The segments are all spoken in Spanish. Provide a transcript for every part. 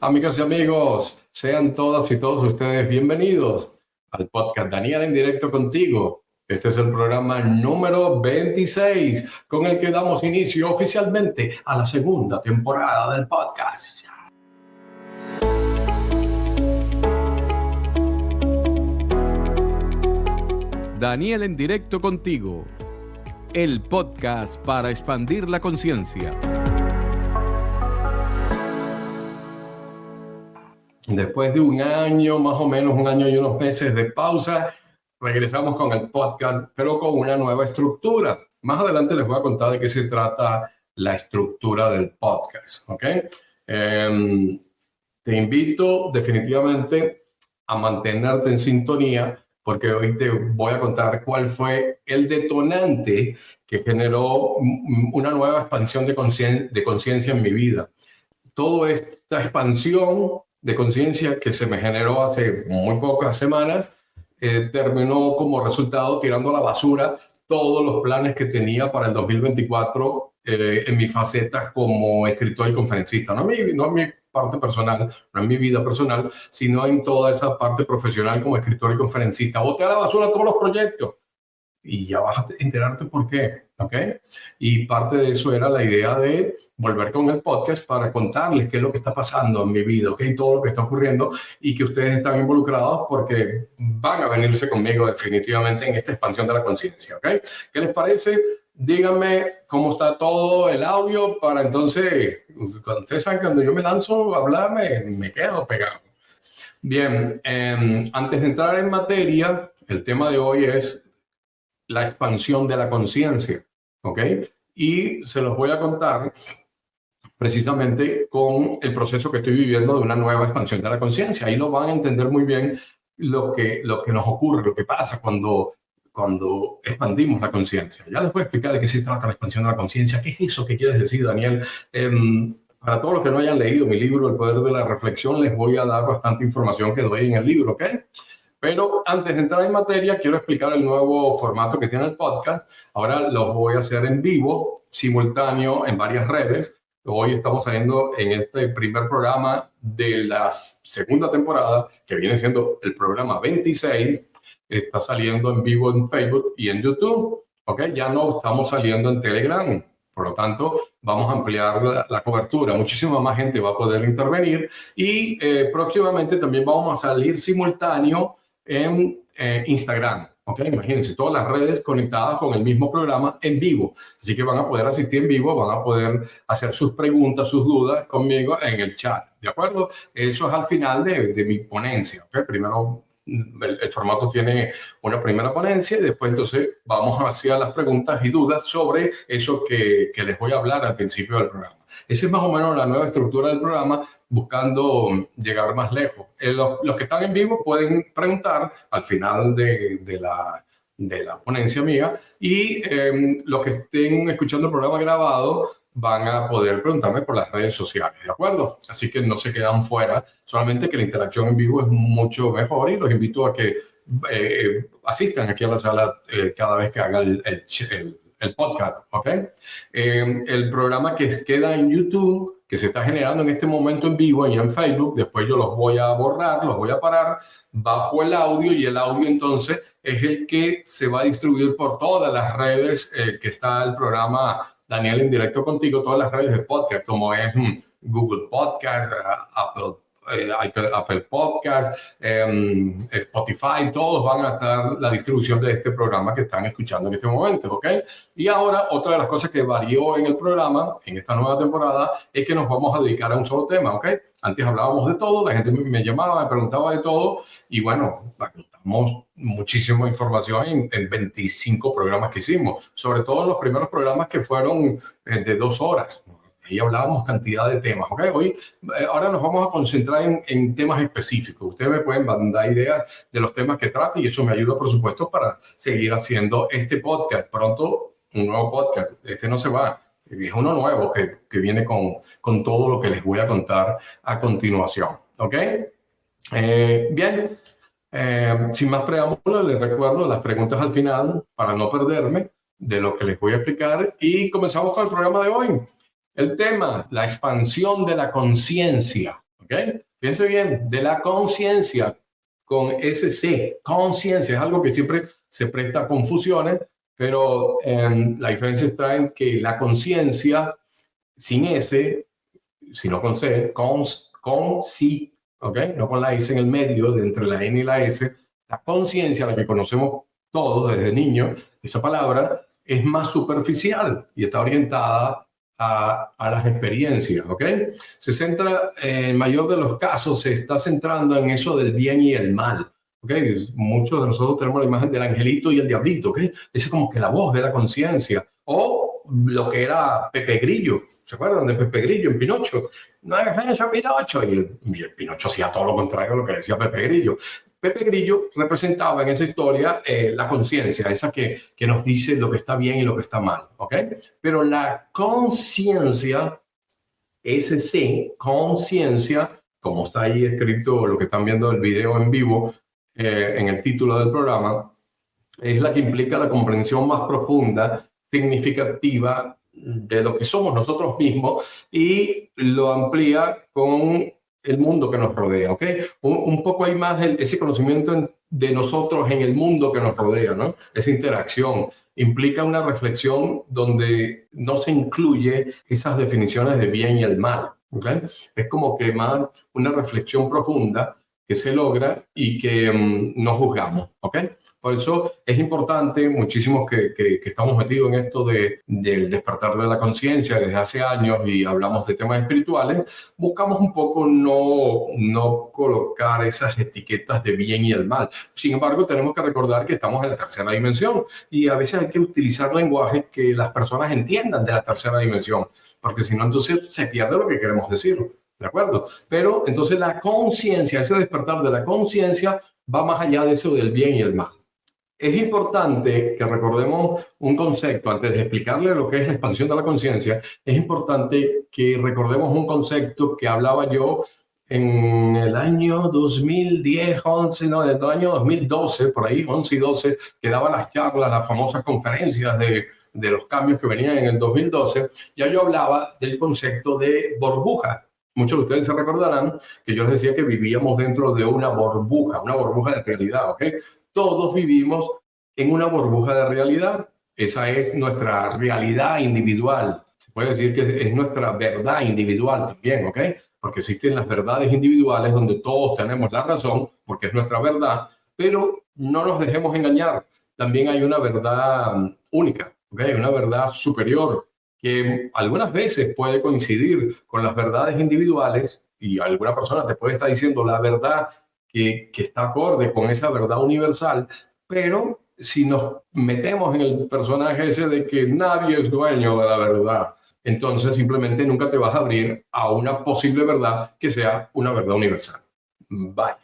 Amigas y amigos, sean todas y todos ustedes bienvenidos al podcast Daniel en directo contigo. Este es el programa número 26 con el que damos inicio oficialmente a la segunda temporada del podcast. Daniel en directo contigo, el podcast para expandir la conciencia. Después de un año, más o menos un año y unos meses de pausa, regresamos con el podcast, pero con una nueva estructura. Más adelante les voy a contar de qué se trata la estructura del podcast, ¿ok? Te invito definitivamente a mantenerte en sintonía, porque hoy te voy a contar cuál fue el detonante que generó una nueva expansión de conciencia en mi vida. Toda esta expansión de conciencia que se me generó hace muy pocas semanas terminó como resultado tirando a la basura todos los planes que tenía para el 2024 en mi faceta como escritor y conferencista. No en mi parte personal, no en mi vida personal, sino en toda esa parte profesional como escritor y conferencista. Boté a la basura todos los proyectos. Y ya vas a enterarte por qué, ¿ok? Y parte de eso era la idea de volver con el podcast para contarles qué es lo que está pasando en mi vida, ¿ok? Todo lo que está ocurriendo y que ustedes están involucrados porque van a venirse conmigo definitivamente en esta expansión de la conciencia, ¿ok? ¿Qué les parece? Díganme cómo está todo el audio para entonces, cuando ustedes saben que cuando yo me lanzo a hablar me quedo pegado. Bien, antes de entrar en materia, el tema de hoy es la expansión de la conciencia, ¿ok? Y se los voy a contar precisamente con el proceso que estoy viviendo de una nueva expansión de la conciencia. Ahí lo van a entender muy bien lo que nos ocurre, lo que pasa cuando expandimos la conciencia. Ya les voy a explicar de qué se trata la expansión de la conciencia. ¿Qué es eso que quieres decir, Daniel? Para todos los que no hayan leído mi libro, El Poder de la Reflexión, les voy a dar bastante información que doy en el libro, ¿ok? Pero antes de entrar en materia, quiero explicar el nuevo formato que tiene el podcast. Ahora lo voy a hacer en vivo, simultáneo, en varias redes. Hoy estamos saliendo en este primer programa de la segunda temporada, que viene siendo el programa 26. Está saliendo en vivo en Facebook y en YouTube. ¿Ok? Ya no estamos saliendo en Telegram. Por lo tanto, vamos a ampliar la cobertura. Muchísima más gente va a poder intervenir. Y próximamente también vamos a salir simultáneo en Instagram, ¿ok? Imagínense, todas las redes conectadas con el mismo programa en vivo. Así que van a poder asistir en vivo, van a poder hacer sus preguntas, sus dudas conmigo en el chat, ¿de acuerdo? Eso es al final de mi ponencia, ¿ok? Primero, el formato tiene una primera ponencia y después entonces vamos hacia las preguntas y dudas sobre eso que les voy a hablar al principio del programa. Esa es más o menos la nueva estructura del programa, buscando llegar más lejos. Los que están en vivo pueden preguntar al final de la ponencia mía y los que estén escuchando el programa grabado van a poder preguntarme por las redes sociales, ¿de acuerdo? Así que no se quedan fuera, solamente que la interacción en vivo es mucho mejor y los invito a que asistan aquí a la sala cada vez que haga el podcast, ¿ok? El programa que queda en YouTube, que se está generando en este momento en vivo y en Facebook, después yo los voy a borrar, los voy a parar, bajo el audio y el audio entonces es el que se va a distribuir por todas las redes que está el programa Daniel en directo contigo, todas las redes de podcast, como es Google Podcast, Apple Podcast, Spotify, todos van a estar la distribución de este programa que están escuchando en este momento, ¿ok? Y ahora, otra de las cosas que varió en el programa, en esta nueva temporada, es que nos vamos a dedicar a un solo tema, ¿ok? Antes hablábamos de todo, la gente me llamaba, me preguntaba de todo, y bueno, damos muchísima información en 25 programas que hicimos, sobre todo en los primeros programas que fueron de 2 horas. Ahí hablábamos cantidad de temas, ¿ok? Ahora nos vamos a concentrar en temas específicos. Ustedes me pueden mandar ideas de los temas que trate y eso me ayuda, por supuesto, para seguir haciendo este podcast. Pronto, un nuevo podcast. Este no se va. Es uno nuevo que viene con todo lo que les voy a contar a continuación, ¿ok? Bien, sin más preámbulos, les recuerdo las preguntas al final para no perderme de lo que les voy a explicar y comenzamos con el programa de hoy. El tema, la expansión de la conciencia, ¿ok? ¿ok? Fíjense bien, de la conciencia con SC, conciencia, es algo que siempre se presta a confusiones, pero la diferencia está en que la conciencia sin S, sino con C, con sí, ¿ok? No con la S en el medio, de entre la N y la S. La conciencia, la que conocemos todos desde niños, esa palabra es más superficial y está orientada a las experiencias, ¿ok? Se centra, en mayor de los casos, se está centrando en eso del bien y el mal, ¿ok? Muchos de nosotros tenemos la imagen del angelito y el diablito, ¿ok? Esa es como que la voz de la conciencia. O lo que era Pepe Grillo, ¿se acuerdan de Pepe Grillo en Pinocho? No hagas eso, Pinocho. Y el Pinocho hacía todo lo contrario a lo que decía Pepe Grillo. Pepe Grillo representaba en esa historia la conciencia, esa que nos dice lo que está bien y lo que está mal, ¿ok? Pero la conciencia, SC, conciencia, como está ahí escrito, lo que están viendo el video en vivo, en el título del programa, es la que implica la comprensión más profunda, significativa de lo que somos nosotros mismos y lo amplía con el mundo que nos rodea, ¿ok? Un poco hay más ese conocimiento de nosotros en el mundo que nos rodea, ¿no? Esa interacción implica una reflexión donde no se incluye esas definiciones de bien y el mal, ¿ok? Es como que más una reflexión profunda que se logra y que no juzgamos, ¿ok? Por eso es importante, muchísimos que estamos metidos en esto del despertar de la conciencia desde hace años y hablamos de temas espirituales, buscamos un poco no colocar esas etiquetas de bien y el mal. Sin embargo, tenemos que recordar que estamos en la tercera dimensión y a veces hay que utilizar lenguaje que las personas entiendan de la tercera dimensión, porque si no, entonces se pierde lo que queremos decir. ¿De acuerdo? Pero entonces la conciencia, ese despertar de la conciencia va más allá de eso del bien y el mal. Es importante que recordemos un concepto, antes de explicarle lo que es la expansión de la conciencia, es importante que recordemos un concepto que hablaba yo en el año 2010, 11, no, en el año 2012, por ahí, 11 y 12, que daba las charlas, las famosas conferencias de los cambios que venían en el 2012, ya yo hablaba del concepto de burbuja. Muchos de ustedes se recordarán que yo les decía que vivíamos dentro de una burbuja de realidad, ¿ok? Todos vivimos en una burbuja de realidad. Esa es nuestra realidad individual. Se puede decir que es nuestra verdad individual también, ¿ok? Porque existen las verdades individuales donde todos tenemos la razón, porque es nuestra verdad, pero no nos dejemos engañar. También hay una verdad única, ¿ok? Una verdad superior, que algunas veces puede coincidir con las verdades individuales y alguna persona te puede estar diciendo la verdad que está acorde con esa verdad universal, pero si nos metemos en el personaje ese de que nadie es dueño de la verdad, entonces simplemente nunca te vas a abrir a una posible verdad que sea una verdad universal. Vaya,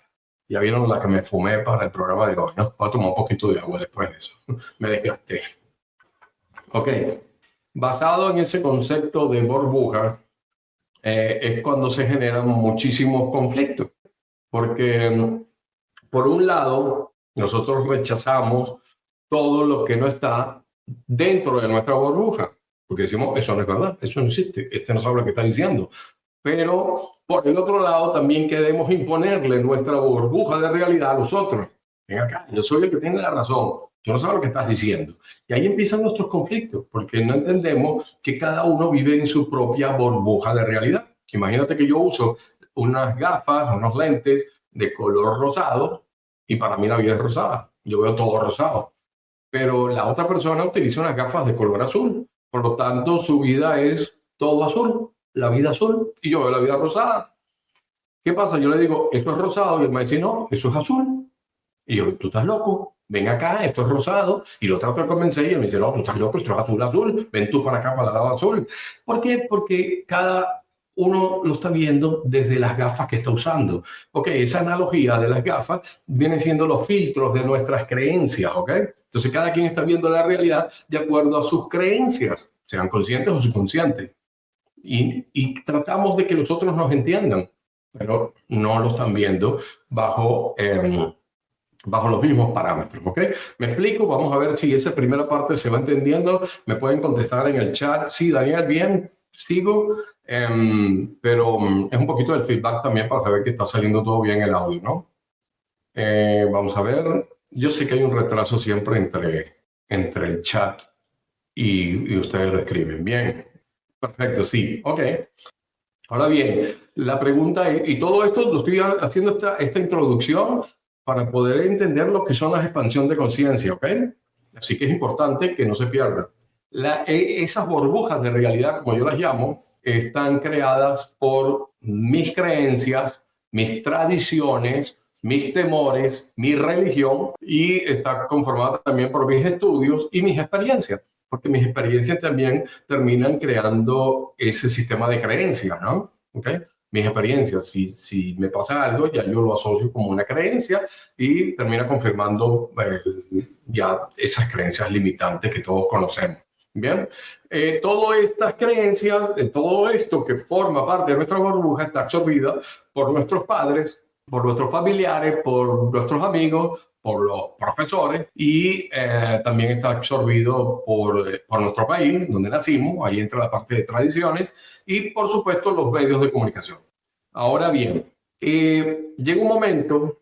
ya vieron la que me fumé para el programa de hoy, ¿no? Voy a tomar un poquito de agua después de eso. Me desgasté. Ok. Basado en ese concepto de burbuja, es cuando se generan muchísimos conflictos. Porque, por un lado, nosotros rechazamos todo lo que no está dentro de nuestra burbuja. Porque decimos, eso no es verdad, eso no existe, no sabe lo que está diciendo. Pero, por el otro lado, también queremos imponerle nuestra burbuja de realidad a los otros. Ven acá, yo soy el que tiene la razón. Tú no sabes lo que estás diciendo. Y ahí empiezan nuestros conflictos, porque no entendemos que cada uno vive en su propia burbuja de realidad. Imagínate que yo uso unas gafas, unos lentes de color rosado, y para mí la vida es rosada. Yo veo todo rosado. Pero la otra persona utiliza unas gafas de color azul. Por lo tanto, su vida es todo azul, la vida azul, y yo veo la vida rosada. ¿Qué pasa? Yo le digo, eso es rosado, y él me dice, no, eso es azul. Y yo, tú estás loco. Ven acá, esto es rosado, y lo trato de convencer y él me dice, no, tú estás loco, esto es azul, azul, ven tú para acá, para el lado azul. ¿Por qué? Porque cada uno lo está viendo desde las gafas que está usando. Ok, esa analogía de las gafas viene siendo los filtros de nuestras creencias, ok. Entonces cada quien está viendo la realidad de acuerdo a sus creencias, sean conscientes o subconscientes. Y tratamos de que los otros nos entiendan, pero no lo están viendo bajo los mismos parámetros, ¿ok? ¿Me explico? Vamos a ver si esa primera parte se va entendiendo. Me pueden contestar en el chat. Sí, Daniel, bien, sigo. Pero es un poquito del feedback también para saber que está saliendo todo bien el audio, ¿no? Vamos a ver. Yo sé que hay un retraso siempre entre el chat y ustedes lo escriben. Bien. Perfecto, sí. Ok. Ahora bien, la pregunta es, y todo esto lo estoy haciendo esta introducción para poder entender lo que son las expansión de conciencia, ¿ok? Así que es importante que no se pierdan. Esas burbujas de realidad, como yo las llamo, están creadas por mis creencias, mis tradiciones, mis temores, mi religión, y está conformada también por mis estudios y mis experiencias, porque mis experiencias también terminan creando ese sistema de creencias, ¿no? ¿Okay? Mis experiencias, si me pasa algo, ya yo lo asocio como una creencia y termina confirmando ya esas creencias limitantes que todos conocemos. Bien, todas estas creencias, todo esto que forma parte de nuestra burbuja está absorbida por nuestros padres, por nuestros familiares, por nuestros amigos, por los profesores y también está absorbido por nuestro país, donde nacimos, ahí entra la parte de tradiciones y por supuesto los medios de comunicación. Ahora bien, llega un momento,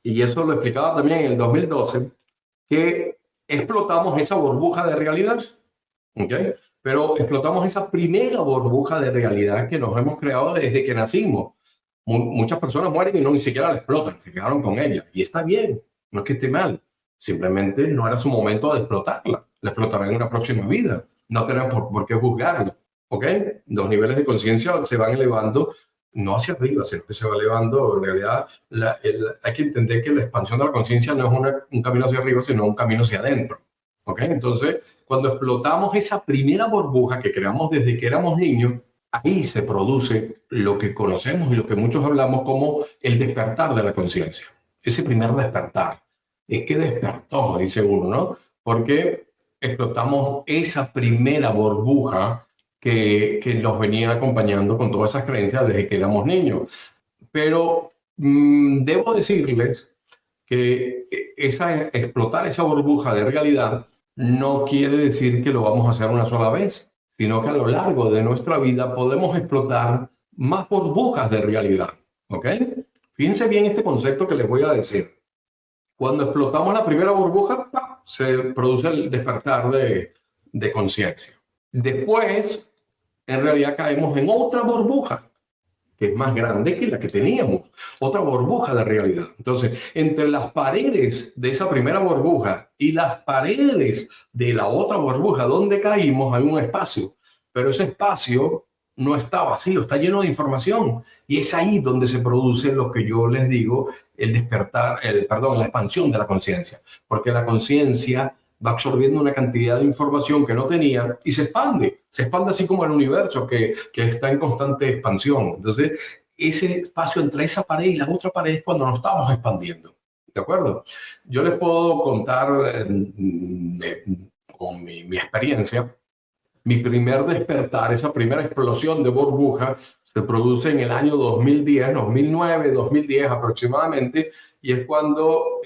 y eso lo explicaba también en el 2012, que explotamos esa burbuja de realidad, ¿okay? Pero explotamos esa primera burbuja de realidad que nos hemos creado desde que nacimos. Muchas personas mueren y no ni siquiera la explotan, se quedaron con ella. Y está bien, no es que esté mal. Simplemente no era su momento de explotarla. La explotarán en una próxima vida. No tenemos por qué juzgarla. ¿Ok? Los niveles de conciencia se van elevando, no hacia arriba, sino que se va elevando. En realidad, hay que entender que la expansión de la conciencia no es un camino hacia arriba, sino un camino hacia adentro. ¿Ok? Entonces, cuando explotamos esa primera burbuja que creamos desde que éramos niños, ahí se produce lo que conocemos y lo que muchos hablamos como el despertar de la conciencia. Ese primer despertar. Es que despertó, dice uno, ¿no? Porque explotamos esa primera burbuja que nos venía acompañando con todas esas creencias desde que éramos niños. Pero debo decirles que explotar esa burbuja de realidad no quiere decir que lo vamos a hacer una sola vez, sino que a lo largo de nuestra vida podemos explotar más burbujas de realidad. ¿Ok? Fíjense bien este concepto que les voy a decir. Cuando explotamos la primera burbuja, ¡pam!, se produce el despertar de conciencia. Después, en realidad caemos en otra burbuja, que es más grande que la que teníamos, otra burbuja de realidad. Entonces, entre las paredes de esa primera burbuja y las paredes de la otra burbuja donde caímos hay un espacio, pero ese espacio no está vacío, está lleno de información y es ahí donde se produce lo que yo les digo, el despertar, la expansión de la conciencia, porque la conciencia va absorbiendo una cantidad de información que no tenía y se expande así como el universo que está en constante expansión. Entonces, ese espacio entre esa pared y la otra pared es cuando nos estamos expandiendo. ¿De acuerdo? Yo les puedo contar con mi experiencia, mi primer despertar, esa primera explosión de burbuja, se produce en el año 2010, 2009, 2010 aproximadamente, y es cuando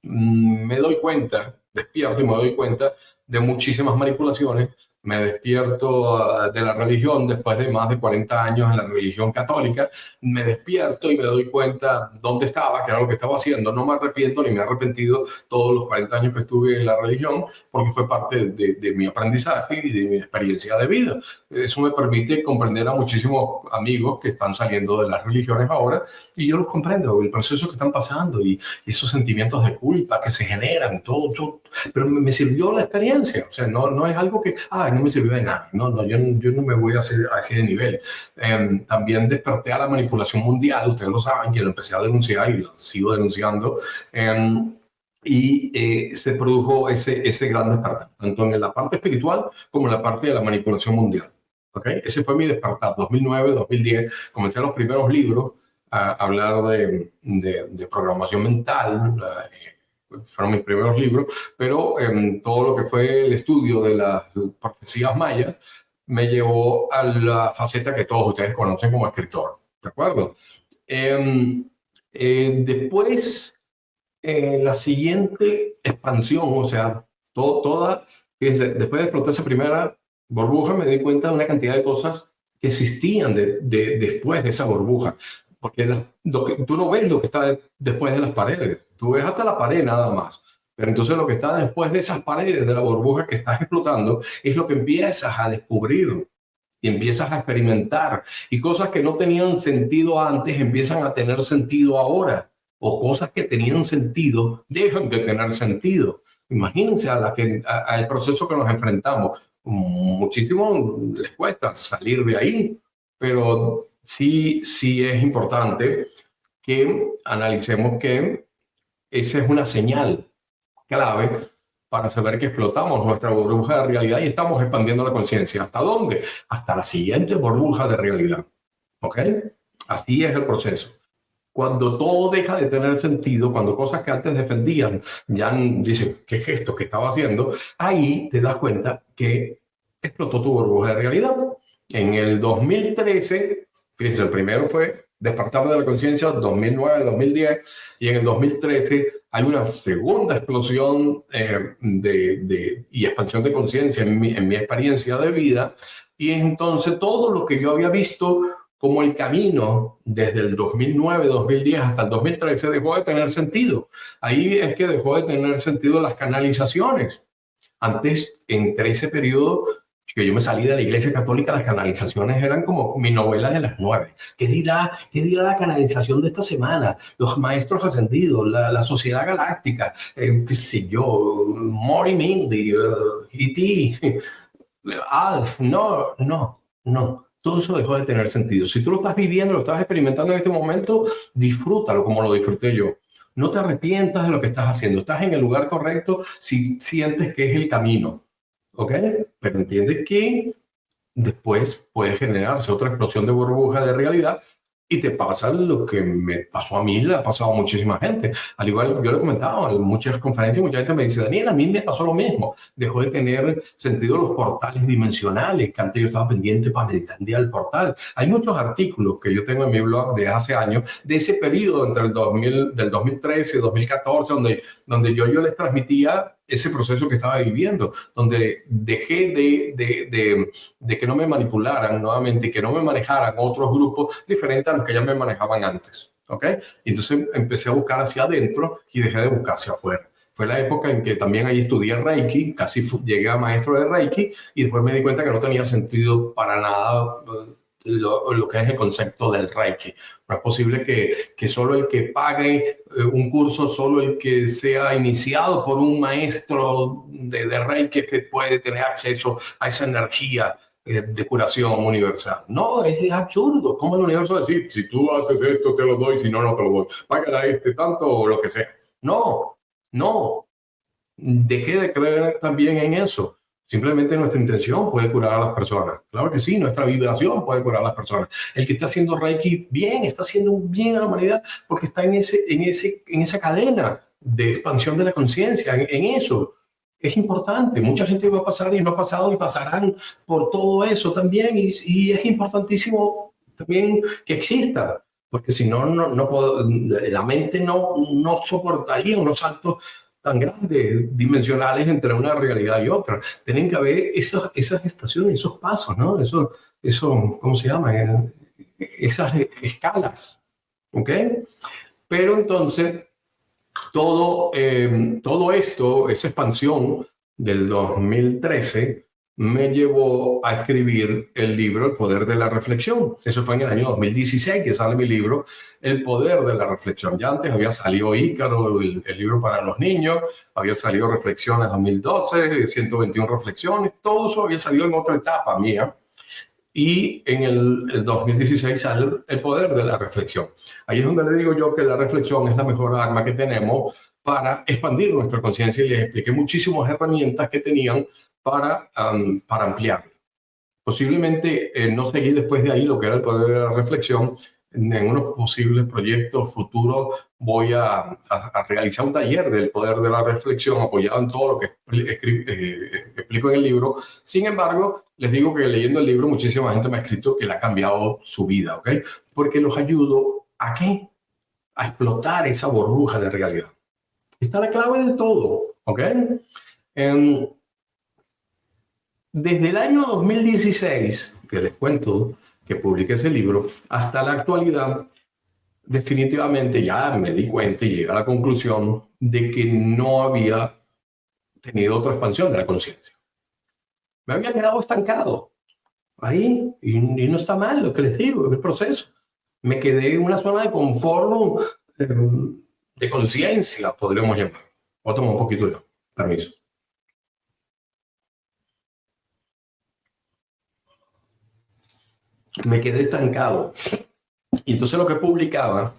me doy cuenta, despierto y me doy cuenta de muchísimas manipulaciones. Me despierto de la religión después de más de 40 años en la religión católica. Me despierto y me doy cuenta dónde estaba, qué era lo que estaba haciendo. No me arrepiento ni me he arrepentido todos los 40 años que estuve en la religión, porque fue parte de mi aprendizaje y de mi experiencia de vida. Eso me permite comprender a muchísimos amigos que están saliendo de las religiones ahora, y yo los comprendo, el proceso que están pasando y esos sentimientos de culpa que se generan, todo. Pero me sirvió la experiencia. O sea, no es algo que, no me sirvió de nada. No, yo no me voy a hacer así de nivel. También desperté a la manipulación mundial, ustedes lo saben, que lo empecé a denunciar y lo sigo denunciando. Se produjo ese gran despertar, tanto en la parte espiritual como en la parte de la manipulación mundial. ¿Okay? Ese fue mi despertar, 2009, 2010. Comencé los primeros libros a hablar de programación mental, fueron mis primeros libros, pero todo lo que fue el estudio de las profecías mayas me llevó a la faceta que todos ustedes conocen como escritor, ¿de acuerdo? Después, la siguiente expansión, o sea, fíjense, después de explotar esa primera burbuja, me di cuenta de una cantidad de cosas que existían después de esa burbuja. Porque tú no ves lo que está después de las paredes, tú ves hasta la pared nada más. Pero entonces lo que está después de esas paredes de la burbuja que estás explotando es lo que empiezas a descubrir y empiezas a experimentar. Y cosas que no tenían sentido antes empiezan a tener sentido ahora. O cosas que tenían sentido dejan de tener sentido. Imagínense al proceso que nos enfrentamos. Muchísimo les cuesta salir de ahí, pero sí es importante que analicemos que esa es una señal clave para saber que explotamos nuestra burbuja de realidad y estamos expandiendo la conciencia. ¿Hasta dónde? Hasta la siguiente burbuja de realidad. ¿Ok? Así es el proceso. Cuando todo deja de tener sentido, cuando cosas que antes defendían ya dicen, ¿qué es esto que estaba haciendo? Ahí te das cuenta que explotó tu burbuja de realidad. En el 2013, fíjense, el primero fue Despertar de la Conciencia, 2009, 2010, y en el 2013 hay una segunda explosión y expansión de conciencia en mi experiencia de vida, y entonces todo lo que yo había visto como el camino desde el 2009, 2010 hasta el 2013 dejó de tener sentido. Ahí es que dejó de tener sentido las canalizaciones. Antes, entre ese periodo que yo me salí de la Iglesia Católica, las canalizaciones eran como mi novela de las 9. ¿Qué dirá la canalización de esta semana? Los maestros ascendidos, la sociedad galáctica, qué sé yo, Mori Mindy, E.T., Alf. No. Todo eso dejó de tener sentido. Si tú lo estás viviendo, lo estás experimentando en este momento, disfrútalo como lo disfruté yo. No te arrepientas de lo que estás haciendo. Estás en el lugar correcto si sientes que es el camino. ¿Ok? Pero entiendes que después puede generarse otra explosión de burbuja de realidad y te pasa lo que me pasó a mí, le ha pasado a muchísima gente. Al igual, yo lo he comentado en muchas conferencias, mucha gente me dice, Daniel, a mí me pasó lo mismo. Dejó de tener sentido los portales dimensionales, que antes yo estaba pendiente para meditar el día del portal. Hay muchos artículos que yo tengo en mi blog de hace años, de ese periodo entre del 2013 y 2014, donde yo les transmitía ese proceso que estaba viviendo, donde dejé de que no me manipularan nuevamente y que no me manejaran otros grupos diferentes a los que ya me manejaban antes. ¿Ok? Y entonces empecé a buscar hacia adentro y dejé de buscar hacia afuera. Fue la época en que también ahí estudié Reiki, casi llegué a maestro de Reiki y después me di cuenta que no tenía sentido para nada lo que es el concepto del Reiki. No es posible que solo el que pague un curso, solo el que sea iniciado por un maestro de Reiki es que puede tener acceso a esa energía de curación universal. No, es absurdo. ¿Cómo el universo va a decir, si tú haces esto te lo doy, si no, no te lo doy? Págale a tanto o lo que sea. No. Dejé de creer también en eso. Simplemente nuestra intención puede curar a las personas. Claro que sí, nuestra vibración puede curar a las personas. El que está haciendo Reiki bien, está haciendo un bien a la humanidad porque está en esa cadena de expansión de la conciencia, en eso. Es importante. Mucha gente va a pasar y no ha pasado y pasarán por todo eso también. Y es importantísimo también que exista. Porque si no, la mente no soportaría unos saltos tan grandes, dimensionales entre una realidad y otra. Tienen que haber esas estaciones, esos pasos, ¿no? Eso, ¿cómo se llama? Esas escalas, ¿ok? Pero entonces, todo esto, esa expansión del 2013, me llevó a escribir el libro El Poder de la Reflexión. Eso fue en el año 2016 que sale mi libro El Poder de la Reflexión. Ya antes había salido Ícaro, el libro para los niños, había salido Reflexiones 2012, 121 reflexiones, todo eso había salido en otra etapa mía. Y en el 2016 sale El Poder de la Reflexión. Ahí es donde le digo yo que la reflexión es la mejor arma que tenemos para expandir nuestra conciencia y les expliqué muchísimas herramientas que tenían para ampliar. Posiblemente no seguí después de ahí lo que era el poder de la reflexión. En unos posibles proyectos futuros voy a realizar un taller del poder de la reflexión apoyado en todo lo que explico en el libro. Sin embargo, les digo que leyendo el libro muchísima gente me ha escrito que le ha cambiado su vida, ¿ok? Porque los ayudo ¿a qué? A explotar esa burbuja de realidad. Está la clave de todo, ¿ok? Desde el año 2016, que les cuento, que publiqué ese libro, hasta la actualidad, definitivamente ya me di cuenta y llegué a la conclusión de que no había tenido otra expansión de la conciencia. Me había quedado estancado ahí y no está mal lo que les digo, es el proceso. Me quedé en una zona de confort, de conciencia, podríamos llamar. Voy a tomar un poquito yo, permiso. Me quedé estancado. Y entonces lo que publicaba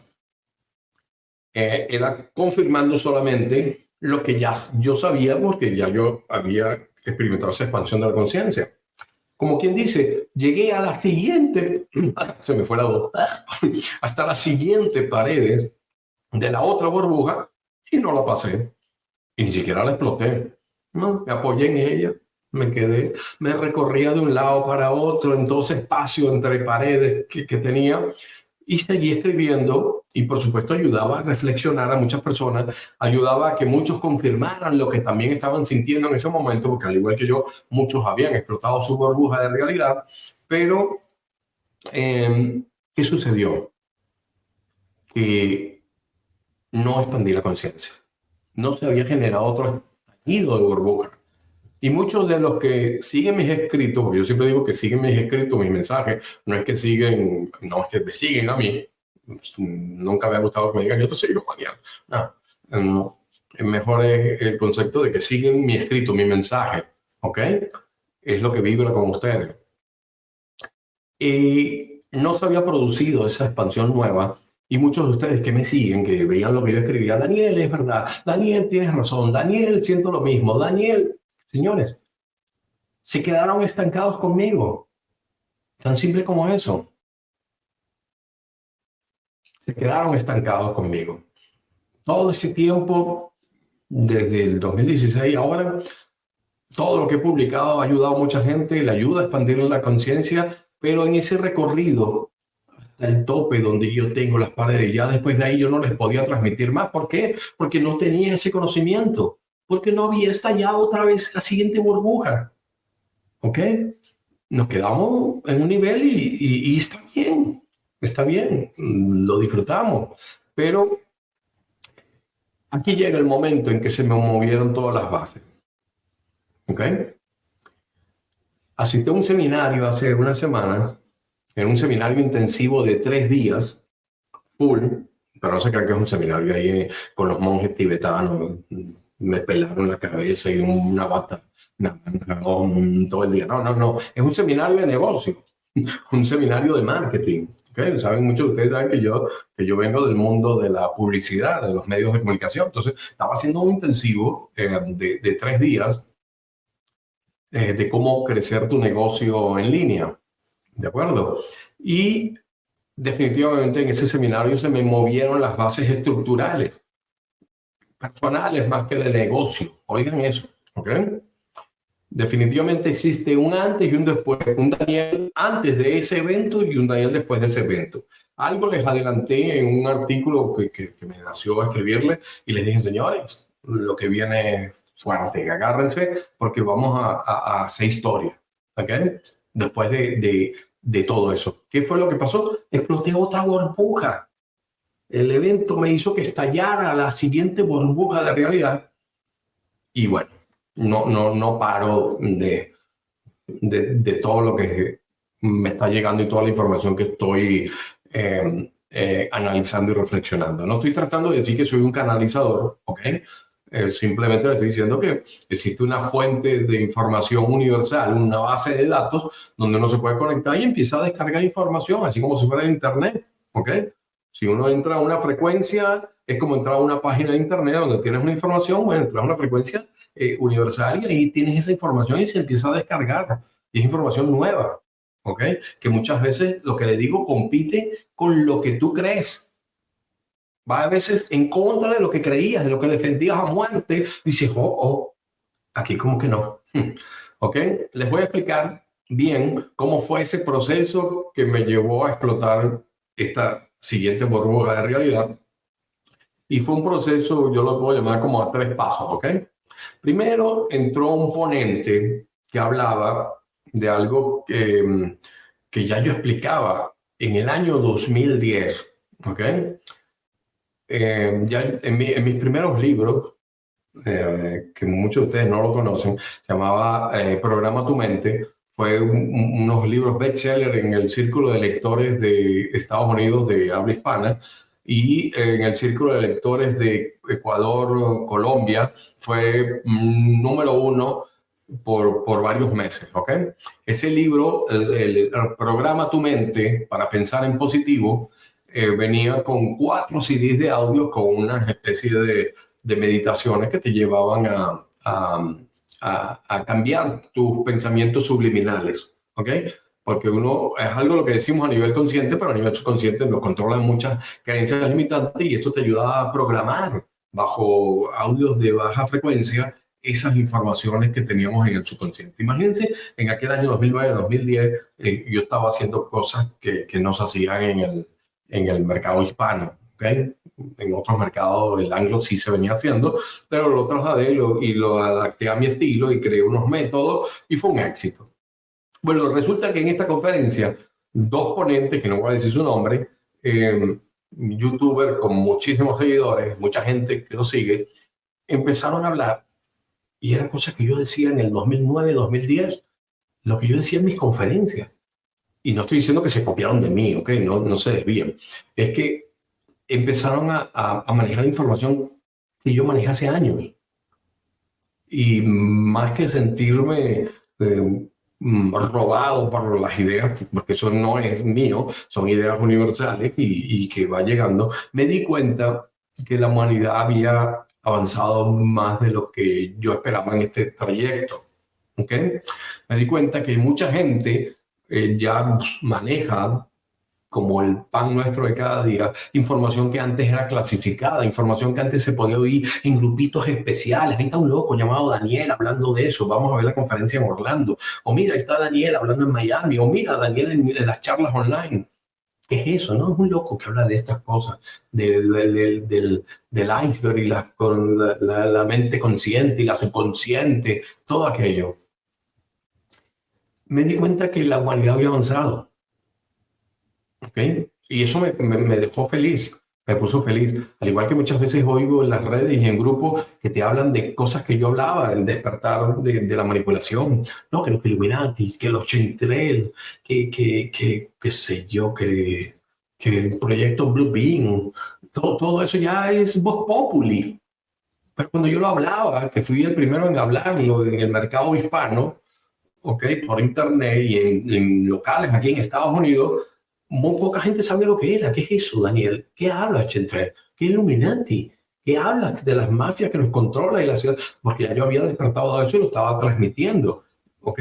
era confirmando solamente lo que ya yo sabía, porque ya yo había experimentado esa expansión de la conciencia. Como quien dice, llegué a la siguiente, se me fue la voz, hasta la siguiente pared de la otra burbuja y no la pasé. Y ni siquiera la exploté. No, me apoyé en ella, me quedé, me recorría de un lado para otro, en todo ese espacio entre paredes que tenía, y seguí escribiendo. Y por supuesto ayudaba a reflexionar a muchas personas, ayudaba a que muchos confirmaran lo que también estaban sintiendo en ese momento, porque al igual que yo, muchos habían explotado su burbuja de realidad. Pero, ¿qué sucedió? Que no expandí la conciencia. No se había generado otro estallido de burbuja. Y muchos de los que siguen mis escritos, yo siempre digo que siguen mis escritos, mis mensajes, no es que siguen, no es que me siguen a mí. Nunca me ha gustado que me digan, yo te sigo, Mariano. No, mejor es el concepto de que siguen mi escrito, mi mensaje, ¿ok? Es lo que vibra con ustedes. Y no se había producido esa expansión nueva. Y muchos de ustedes que me siguen, que veían lo que yo escribía, Daniel, es verdad, Daniel, tienes razón, Daniel, siento lo mismo, Daniel, señores, se quedaron estancados conmigo. Tan simple como eso. Se quedaron estancados conmigo. Todo ese tiempo, desde el 2016 ahora, todo lo que he publicado ha ayudado a mucha gente, le ayuda a expandir la conciencia, pero en ese recorrido hasta el tope donde yo tengo las paredes, ya después de ahí yo no les podía transmitir más. ¿Por qué? Porque no tenía ese conocimiento, porque no había estallado otra vez la siguiente burbuja. ¿Ok? Nos quedamos en un nivel y está bien, lo disfrutamos, pero aquí llega el momento en que se me movieron todas las bases. ¿Ok? Asistí a un seminario hace una semana, en un seminario intensivo de 3 días, full, pero no se crean que es un seminario ahí con los monjes tibetanos, me pelaron la cabeza y una bata naranja todo el día. No, es un seminario de negocio, un seminario de marketing. ¿Okay? Saben, muchos de ustedes saben que yo vengo del mundo de la publicidad, de los medios de comunicación. Entonces, estaba haciendo un intensivo de 3 días de cómo crecer tu negocio en línea. ¿De acuerdo? Y definitivamente en ese seminario se me movieron las bases estructurales, personales más que de negocio. Oigan eso, ¿ok? Definitivamente existe un antes y un después, un Daniel antes de ese evento y un Daniel después de ese evento. Algo les adelanté en un artículo que me nació a escribirle y les dije, señores, lo que viene fuerte, agárrense porque vamos a hacer historia, ¿ok? Después de todo eso. ¿Qué fue lo que pasó? Exploté otra burbuja. El evento me hizo que estallara la siguiente burbuja de realidad y bueno, no paro de todo lo que me está llegando y toda la información que estoy analizando y reflexionando. No estoy tratando de decir que soy un canalizador, ¿ok? Simplemente le estoy diciendo que existe una fuente de información universal, una base de datos donde uno se puede conectar y empieza a descargar información, así como si fuera el Internet, ¿ok? Si uno entra a una frecuencia, es como entrar a una página de Internet donde tienes una información, bueno, entras a una frecuencia universal y ahí tienes esa información y se empieza a descargar. Y es información nueva, ¿ok? Que muchas veces, lo que le digo, compite con lo que tú crees. Va a veces en contra de lo que creías, de lo que defendías a muerte. Dices, aquí como que no. ¿Ok? Les voy a explicar bien cómo fue ese proceso que me llevó a explotar esta siguiente burbuja de realidad. Y fue un proceso, yo lo puedo llamar como a 3 pasos, ¿ok? Primero entró un ponente que hablaba de algo que que ya yo explicaba en el año 2010, ¿ok? Ya en mis primeros libros, que muchos de ustedes no lo conocen, se llamaba Programa tu mente. Fue unos libros bestseller en el círculo de lectores de Estados Unidos de habla hispana y en el círculo de lectores de Ecuador, Colombia, fue número uno por varios meses, ¿ok? Ese libro, el Programa tu mente para pensar en positivo, venía con 4 CDs de audio con una especie de meditaciones que te llevaban a cambiar tus pensamientos subliminales, ¿ok? Porque uno es algo lo que decimos a nivel consciente, pero a nivel subconsciente nos controlan muchas creencias limitantes y esto te ayuda a programar bajo audios de baja frecuencia esas informaciones que teníamos en el subconsciente. Imagínense, en aquel año 2009, 2010, yo estaba haciendo cosas que no se hacían en el mercado hispano, ¿ok? En otros mercados el anglo sí se venía haciendo, pero lo trasladé y lo adapté a mi estilo y creé unos métodos y fue un éxito. Bueno, resulta que en esta conferencia, 2 ponentes, que no voy a decir su nombre, youtuber con muchísimos seguidores, mucha gente que lo sigue, empezaron a hablar y eran cosas que yo decía en el 2009, 2010, lo que yo decía en mis conferencias. Y no estoy diciendo que se copiaron de mí, ¿ok? No se desvíen. Es que empezaron a manejar información que yo manejé hace años. Y más que sentirme robado por las ideas, porque eso no es mío, son ideas universales y que va llegando, me di cuenta que la humanidad había avanzado más de lo que yo esperaba en este trayecto. ¿Ok? Me di cuenta que mucha gente ya maneja como el pan nuestro de cada día, información que antes era clasificada, información que antes se podía oír en grupitos especiales. Ahí está un loco llamado Daniel hablando de eso, vamos a ver la conferencia en Orlando. O mira, ahí está Daniel hablando en Miami. O mira, Daniel en las charlas online. ¿Qué es eso? No es un loco que habla de estas cosas, del iceberg y la mente consciente y la subconsciente, todo aquello. Me di cuenta que la humanidad había avanzado. ¿Ok? Y eso me dejó feliz, me puso feliz. Al igual que muchas veces oigo en las redes y en grupos que te hablan de cosas que yo hablaba, el despertar de la manipulación, no, que los Illuminati, que los chemtrails, que sé yo, que el proyecto Blue Beam, todo eso ya es vox populi. Pero cuando yo lo hablaba, que fui el primero en hablarlo en el mercado hispano, ¿ok? Por internet y en locales aquí en Estados Unidos, muy poca gente sabe lo que era. ¿Qué es eso, Daniel? ¿Qué hablas, Chemtrail? ¿Qué Illuminati? ¿Qué hablas de las mafias que nos controlan y la ciudad? Porque ya yo había despertado de eso y lo estaba transmitiendo, ¿ok?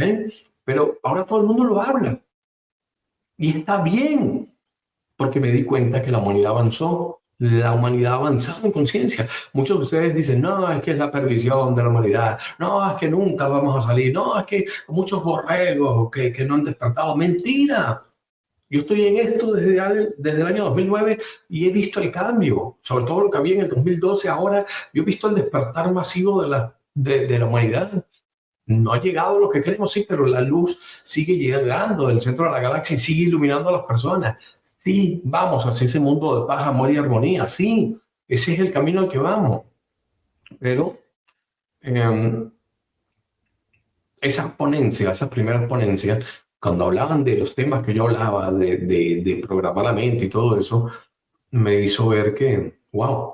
Pero ahora todo el mundo lo habla. Y está bien, porque me di cuenta que la humanidad avanzó. La humanidad ha avanzado en conciencia. Muchos de ustedes dicen, no, es que es la perdición de la humanidad. No, es que nunca vamos a salir. No, es que muchos borregos que no han despertado. Mentira. Yo estoy en esto desde el año 2009 y he visto el cambio, sobre todo lo que había en el 2012. Ahora yo he visto el despertar masivo de la humanidad. No ha llegado lo que queremos, sí, pero la luz sigue llegando del centro de la galaxia y sigue iluminando a las personas. Sí, vamos hacia ese mundo de paz, amor y armonía. Sí, ese es el camino al que vamos. Pero esas primeras ponencias, cuando hablaban de los temas que yo hablaba, de programar la mente y todo eso, me hizo ver que, wow,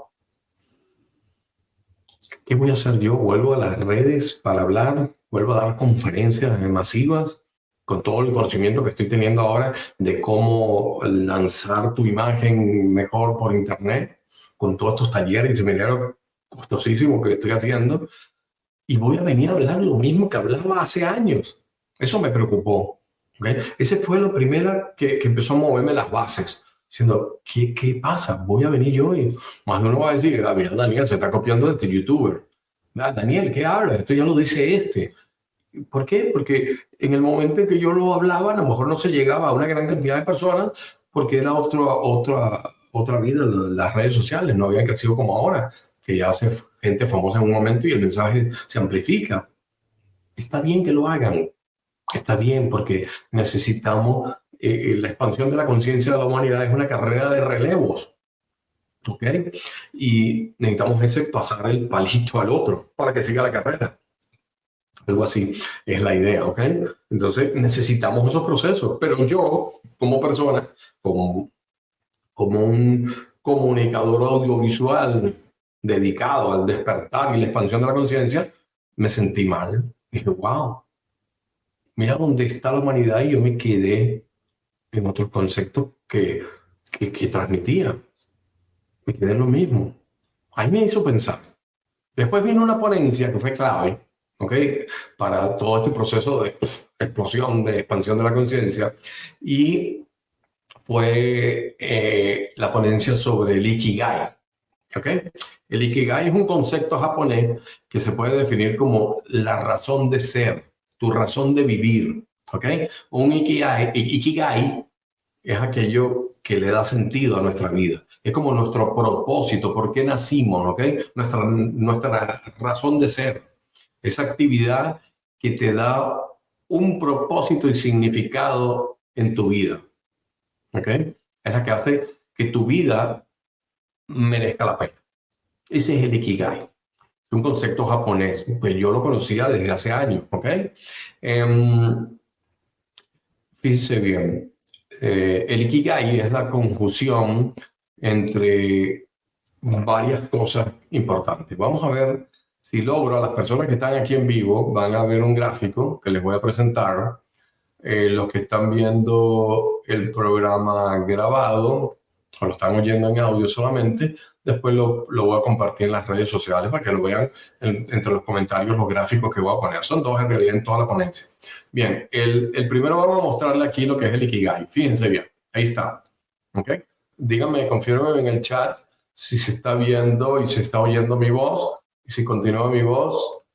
¿qué voy a hacer yo? ¿Vuelvo a las redes para hablar? ¿Vuelvo a dar conferencias masivas? Con todo el conocimiento que estoy teniendo ahora de cómo lanzar tu imagen mejor por internet, con todos estos talleres y seminarios costosísimos que estoy haciendo, y voy a venir a hablar lo mismo que hablaba hace años. Eso me preocupó. ¿Okay? Ese fue lo primero que empezó a moverme las bases, diciendo, ¿qué pasa? Voy a venir yo y más de uno va a decir, ah, mira, Daniel se está copiando de este youtuber. Ah, Daniel, ¿qué habla? Esto ya lo dice este. ¿Por qué? Porque en el momento en que yo lo hablaba, a lo mejor no se llegaba a una gran cantidad de personas porque era otra vida. Las redes sociales no habían crecido como ahora, que ya hace gente famosa en un momento y el mensaje se amplifica. Está bien que lo hagan, está bien porque necesitamos la expansión de la conciencia de la humanidad es una carrera de relevos. ¿Ok? Y necesitamos pasar el palito al otro para que siga la carrera. Algo así es la idea, ¿ok? Entonces necesitamos esos procesos. Pero yo, como persona, como un comunicador audiovisual dedicado al despertar y la expansión de la conciencia, me sentí mal. Dije, wow, mira dónde está la humanidad, y yo me quedé en otros conceptos que transmitía. Me quedé en lo mismo. Ahí me hizo pensar. Después vino una ponencia que fue clave, ¿ok? Para todo este proceso de explosión, de expansión de la conciencia, y fue la ponencia sobre el Ikigai, ¿ok? El Ikigai es un concepto japonés que se puede definir como la razón de ser, tu razón de vivir, ¿ok? Un Ikigai es aquello que le da sentido a nuestra vida. Es como nuestro propósito, por qué nacimos, ¿ok? Nuestra razón de ser. Esa actividad que te da un propósito y significado en tu vida, ¿ok? Es la que hace que tu vida merezca la pena. Ese es el Ikigai. Es un concepto japonés. Pues yo lo conocía desde hace años, ¿ok? Fíjese bien. El Ikigai es la conjunción entre varias cosas importantes. Vamos a ver si logro, a las personas que están aquí en vivo, van a ver un gráfico que les voy a presentar. Los que están viendo el programa grabado o lo están oyendo en audio solamente, después lo voy a compartir en las redes sociales para que lo vean entre los comentarios, los gráficos que voy a poner. Son dos en realidad en toda la ponencia. Bien, el primero vamos a mostrarle aquí lo que es el Ikigai. Fíjense bien, ahí está. ¿Ok? Díganme, confírmenme en el chat si se está viendo y se está oyendo mi voz, y si continúa mi voz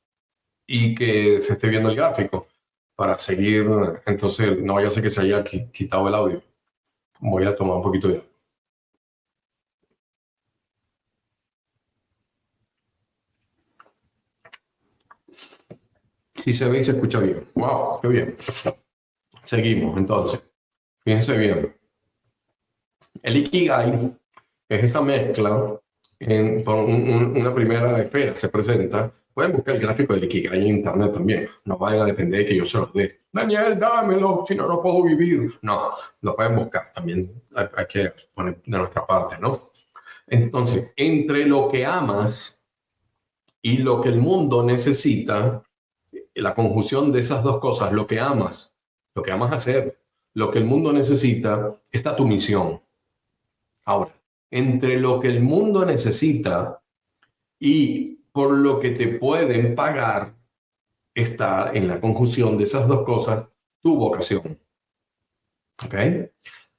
y que se esté viendo el gráfico para seguir. Entonces, no vaya a ser que se haya quitado el audio. Voy a tomar un poquito de agua. Sí se ve y se escucha bien. ¡Wow! ¡Qué bien! Seguimos, entonces. Fíjense bien. El Ikigai es esa mezcla por una primera esfera. Se presenta. Pueden buscar el gráfico del Ikigai en internet también. No vayan a depender de que yo se los dé. Daniel, dámelo, si no, no puedo vivir. No, lo pueden buscar también. Hay que poner de nuestra parte, ¿no? Entonces, entre lo que amas y lo que el mundo necesita, la conjunción de esas dos cosas, lo que amas hacer, lo que el mundo necesita, está tu misión. Ahora, entre lo que el mundo necesita y por lo que te pueden pagar, está en la conjunción de esas dos cosas tu vocación. ¿Ok?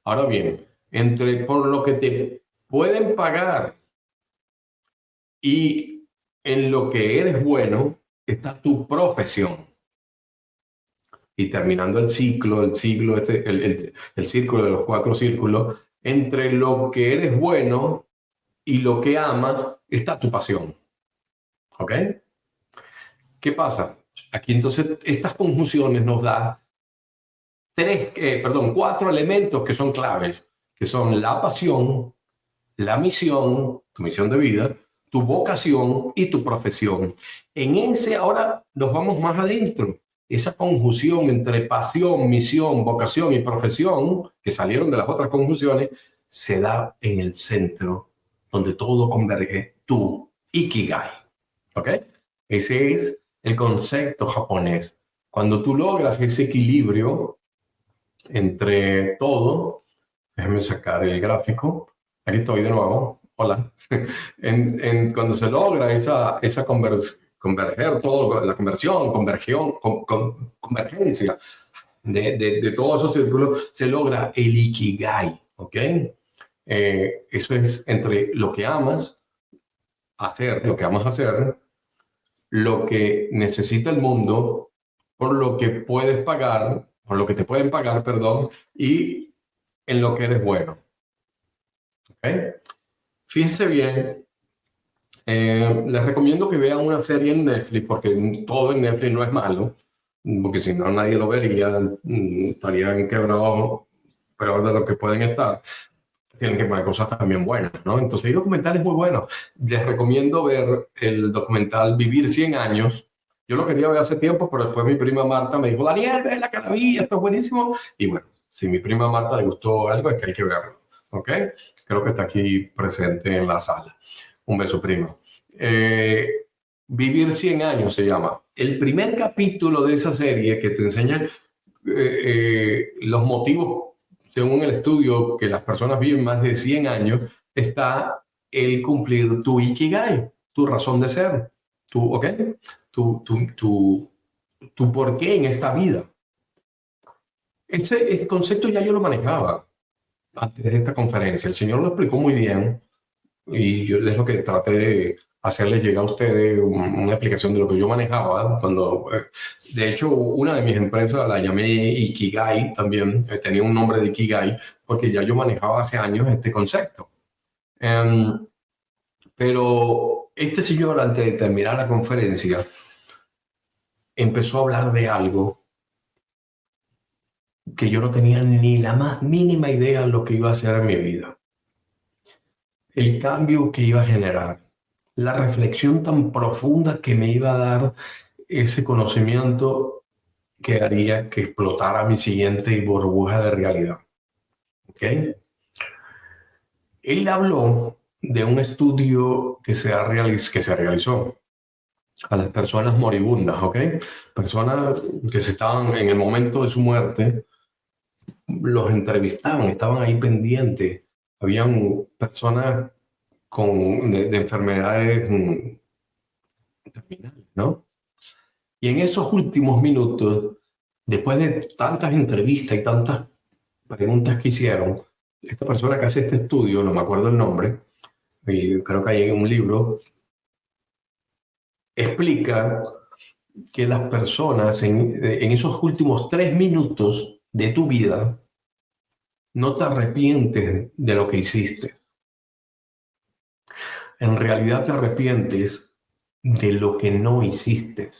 Ahora bien, entre por lo que te pueden pagar y en lo que eres bueno, está tu profesión. Y terminando el ciclo, el círculo de los 4 círculos, entre lo que eres bueno y lo que amas, está tu pasión. ¿Ok? ¿Qué pasa? Aquí entonces estas conjunciones nos dan 4 elementos que son claves, que son la pasión, la misión, tu misión de vida, tu vocación y tu profesión. En ese ahora nos vamos más adentro. Esa conjunción entre pasión, misión, vocación y profesión, que salieron de las otras conjunciones, se da en el centro, donde todo converge, tu Ikigai. ¿Ok? Ese es el concepto japonés. Cuando tú logras ese equilibrio entre todo, déjame sacar el gráfico. Aquí estoy de nuevo. Hola. Cuando se logra esa converger, todo, la convergencia de todos esos círculos, se logra el Ikigai. ¿Ok? Eso es entre lo que amas hacer, lo que necesita el mundo, por lo que puedes pagar, por lo que te pueden pagar, perdón, y en lo que eres bueno. ¿Okay? Fíjense bien, les recomiendo que vean una serie en Netflix, porque todo en Netflix no es malo, porque si no nadie lo vería, estarían quebrados peor de lo que pueden estar, tienen que poner cosas también buenas, ¿no? Entonces hay documentales muy buenos. Les recomiendo ver el documental Vivir 100 años. Yo lo quería ver hace tiempo, pero después mi prima Marta me dijo, Daniel, ve la caravilla, esto es buenísimo. Y bueno, si mi prima Marta le gustó algo, es que hay que verlo, ¿ok? Creo que está aquí presente en la sala. Un beso, prima. Vivir 100 años se llama. El primer capítulo de esa serie que te enseña los motivos, según el estudio, que las personas viven más de 100 años, está el cumplir tu Ikigai, tu razón de ser, ¿ok? Tu por qué en esta vida. Ese concepto ya yo lo manejaba antes de esta conferencia. El señor lo explicó muy bien y yo es lo que traté de hacerles llegar a ustedes una explicación de lo que yo manejaba. De hecho, una de mis empresas la llamé Ikigai también, tenía un nombre de Ikigai, porque ya yo manejaba hace años este concepto. Pero este señor, antes de terminar la conferencia, empezó a hablar de algo que yo no tenía ni la más mínima idea de lo que iba a hacer en mi vida. El cambio que iba a generar, la reflexión tan profunda que me iba a dar ese conocimiento que haría que explotara mi siguiente burbuja de realidad. ¿Ok? Él habló de un estudio que se realizó a las personas moribundas, ¿ok? Personas que se estaban en el momento de su muerte, los entrevistaban, estaban ahí pendientes. Habían personas de enfermedades terminales, ¿no? Y en esos últimos minutos, después de tantas entrevistas y tantas preguntas que hicieron, esta persona que hace este estudio, no me acuerdo el nombre, y creo que hay en un libro, explica que las personas en esos últimos 3 minutos de tu vida no te arrepientes de lo que hiciste. En realidad te arrepientes de lo que no hiciste.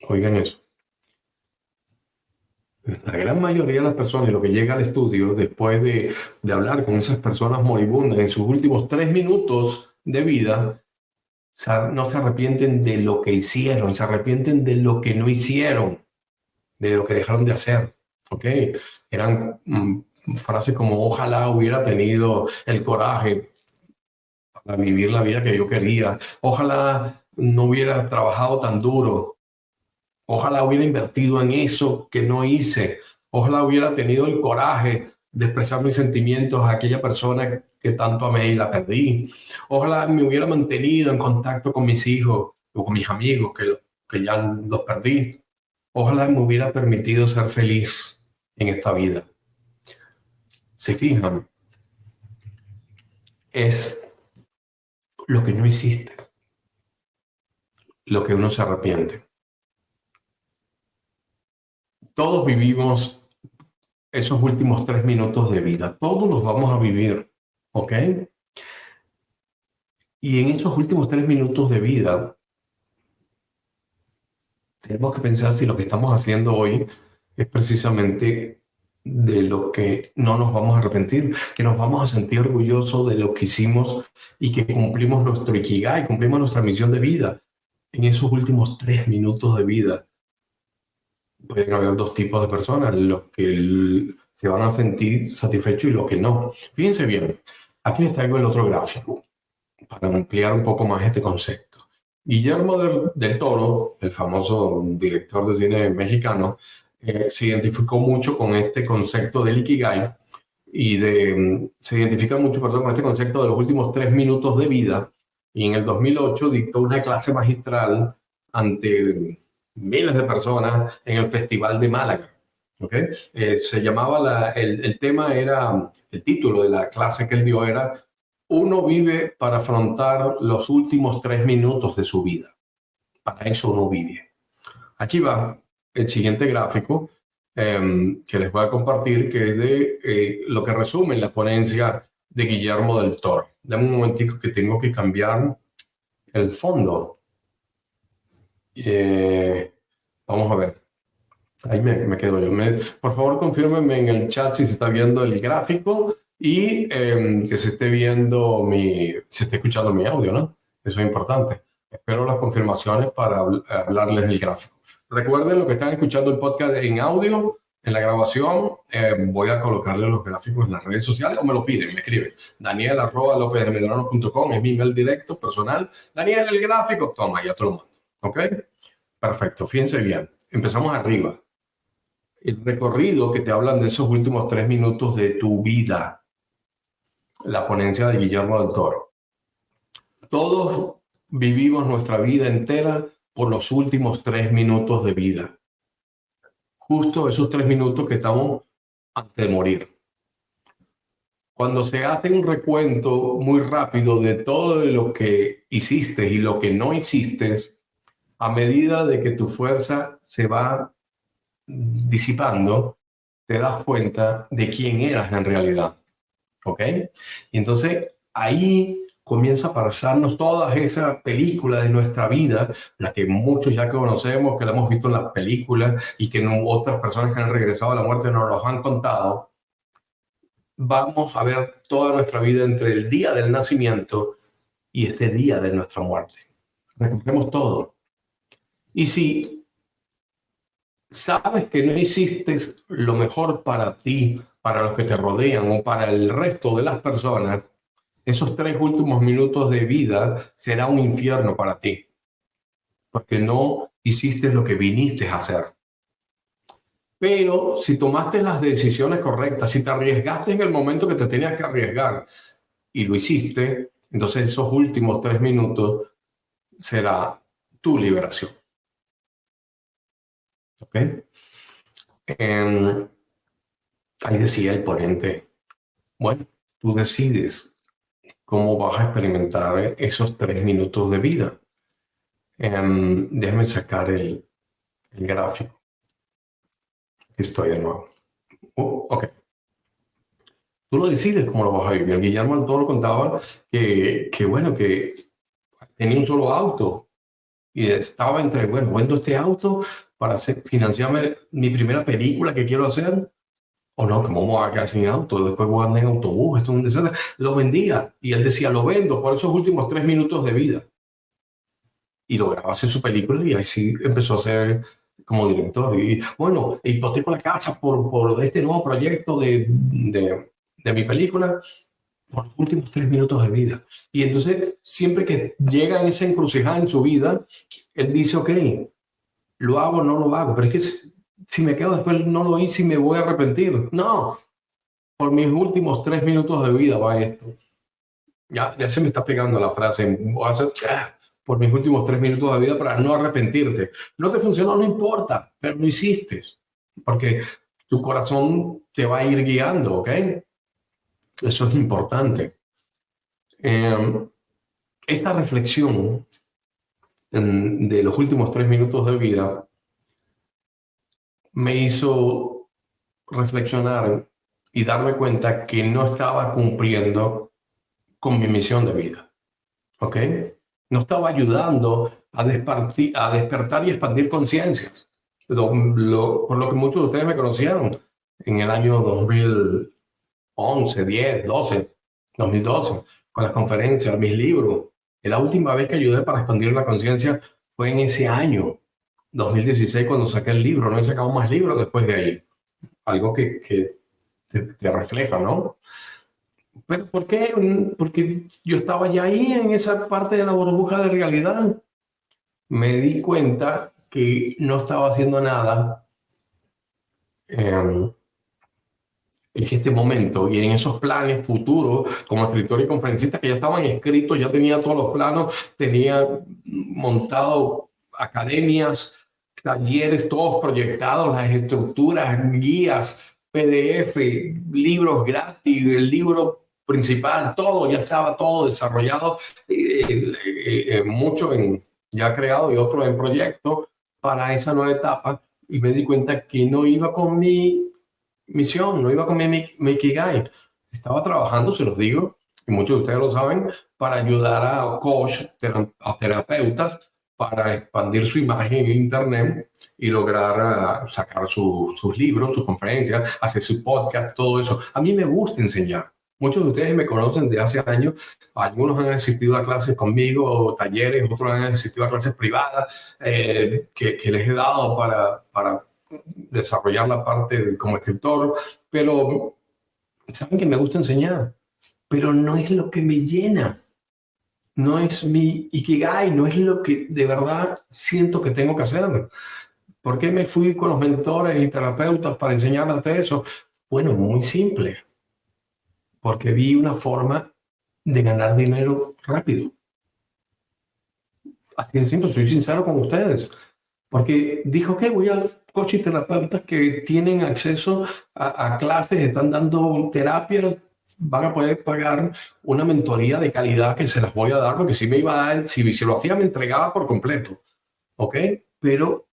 Oigan eso. La gran mayoría de las personas, y lo que llega al estudio, después de hablar con esas personas moribundas en sus últimos 3 minutos de vida, no se arrepienten de lo que hicieron, se arrepienten de lo que no hicieron, de lo que dejaron de hacer. ¿Ok? Eran frases como ojalá hubiera tenido el coraje para vivir la vida que yo quería, ojalá no hubiera trabajado tan duro, ojalá hubiera invertido en eso que no hice, ojalá hubiera tenido el coraje de expresar mis sentimientos a aquella persona que tanto amé y la perdí, ojalá me hubiera mantenido en contacto con mis hijos o con mis amigos que ya los perdí, ojalá me hubiera permitido ser feliz en esta vida. Se fijan, es lo que no hiciste, lo que uno se arrepiente. Todos vivimos esos últimos 3 minutos de vida, todos los vamos a vivir, ¿ok? Y en esos últimos 3 minutos de vida, tenemos que pensar si lo que estamos haciendo hoy es precisamente de lo que no nos vamos a arrepentir, que nos vamos a sentir orgullosos de lo que hicimos y que cumplimos nuestro Ikigai, cumplimos nuestra misión de vida. En esos últimos 3 minutos de vida pueden haber dos tipos de personas, los que se van a sentir satisfechos y los que no. Fíjense bien, aquí les traigo el otro gráfico para ampliar un poco más este concepto. Guillermo del Toro, el famoso director de cine mexicano, se identificó mucho con este concepto del Ikigai y se identifica mucho, perdón, con este concepto de los últimos 3 minutos de vida. Y en el 2008 dictó una clase magistral ante miles de personas en el Festival de Málaga. ¿Okay? Se llamaba, el tema era, el título de la clase que él dio era uno vive para afrontar los últimos 3 minutos de su vida. Para eso uno vive. Aquí va el siguiente gráfico que les voy a compartir, que es de lo que resume la ponencia de Guillermo del Toro. Dame un momentico que tengo que cambiar el fondo. Vamos a ver. Ahí me quedo yo. Por favor, confírmenme en el chat si se está viendo el gráfico y que se esté viendo se esté escuchando mi audio, ¿no? Eso es importante. Espero las confirmaciones para hablarles del gráfico. Recuerden lo que están escuchando el podcast en audio, en la grabación, voy a colocarle los gráficos en las redes sociales o me lo piden, me escriben. Daniel@lopezdemedrano.com es mi email directo, personal. Daniel, el gráfico, toma, ya te lo mando. ¿Ok? Perfecto, fíjense bien. Empezamos arriba. El recorrido que te hablan de esos últimos 3 minutos de tu vida. La ponencia de Guillermo del Toro. Todos vivimos nuestra vida entera por los últimos 3 minutos de vida. Justo esos 3 minutos que estamos antes de morir. Cuando se hace un recuento muy rápido de todo lo que hiciste y lo que no hiciste, a medida de que tu fuerza se va disipando, te das cuenta de quién eras en realidad. ¿Ok? Y entonces ahí comienza a pasarnos todas esas películas de nuestra vida, las que muchos ya conocemos, que la hemos visto en las películas y que otras personas que han regresado a la muerte nos los han contado. Vamos a ver toda nuestra vida entre el día del nacimiento y este día de nuestra muerte. Recogemos todo. Y si sabes que no hiciste lo mejor para ti, para los que te rodean o para el resto de las personas, esos 3 últimos minutos de vida será un infierno para ti, porque no hiciste lo que viniste a hacer. Pero si tomaste las decisiones correctas, si te arriesgaste en el momento que te tenías que arriesgar y lo hiciste, entonces esos últimos 3 minutos será tu liberación. ¿Ok? Ahí decía el ponente, bueno, tú decides cómo vas a experimentar esos 3 minutos de vida. Déjame sacar el gráfico. Aquí estoy de nuevo. Ok. Tú lo decides cómo lo vas a vivir. Guillermo del Toro contaba que tenía un solo auto y estaba entre, bueno, vendo este auto para financiarme mi primera película que quiero hacer, o no, que me voy a quedar sin auto, después voy a andar en autobús, esto es un desastre. Lo vendía y él decía, lo vendo por esos últimos 3 minutos de vida. Y lograba hacer su película y ahí sí empezó a ser como director. Y bueno, hipoteco la casa por este nuevo proyecto de mi película por los últimos 3 minutos de vida. Y entonces, siempre que llega en esa encrucijada en su vida, él dice, ok, lo hago o no lo hago, pero es que si me quedo después no lo hice y me voy a arrepentir. No, por mis últimos 3 minutos de vida va esto. Ya se me está pegando la frase, voy a hacer por mis últimos 3 minutos de vida para no arrepentirte. No te funcionó, no importa, pero lo hiciste, porque tu corazón te va a ir guiando, ¿ok? Eso es importante. Esta reflexión de los últimos 3 minutos de vida me hizo reflexionar y darme cuenta que no estaba cumpliendo con mi misión de vida. ¿Ok? No estaba ayudando a despertar y expandir conciencias. Por lo que muchos de ustedes me conocieron en el año 2011, 10, 12, 2012, con las conferencias, mis libros. La última vez que ayudé para expandir la conciencia fue en ese año, 2016, cuando saqué el libro. No he sacado más libros después de ahí. Algo que te refleja, ¿no? ¿Pero por qué? Porque yo estaba ya ahí en esa parte de la burbuja de realidad. Me di cuenta que no estaba haciendo nada en este momento y en esos planes futuros como escritor y conferencista que ya estaban escritos, ya tenía todos los planos, tenía montado academias, talleres, todos proyectados, las estructuras, guías, PDF, libros gratis, el libro principal, todo, ya estaba todo desarrollado, mucho ya creado y otro en proyecto para esa nueva etapa, y me di cuenta que no iba con mi misión, no iba con mi Ikigai. Estaba trabajando, se los digo, y muchos de ustedes lo saben, para ayudar a coach, a terapeutas para expandir su imagen en Internet y lograr sacar sus libros, sus conferencias, hacer su podcast, todo eso. A mí me gusta enseñar. Muchos de ustedes me conocen de hace años. Algunos han asistido a clases conmigo, o talleres, otros han asistido a clases privadas que les he dado para desarrollar la parte como escritor. Pero saben que me gusta enseñar, pero no es lo que me llena. No es mi ikigai, no es lo que de verdad siento que tengo que hacer. ¿Por qué me fui con los mentores y terapeutas para enseñarles eso? Bueno, muy simple. Porque vi una forma de ganar dinero rápido. Así de simple, soy sincero con ustedes. Porque dijo que voy a coach y terapeutas que tienen acceso a clases, están dando terapias, van a poder pagar una mentoría de calidad que se las voy a dar, porque si me iba a dar, si se lo hacía me entregaba por completo. ¿Ok? Pero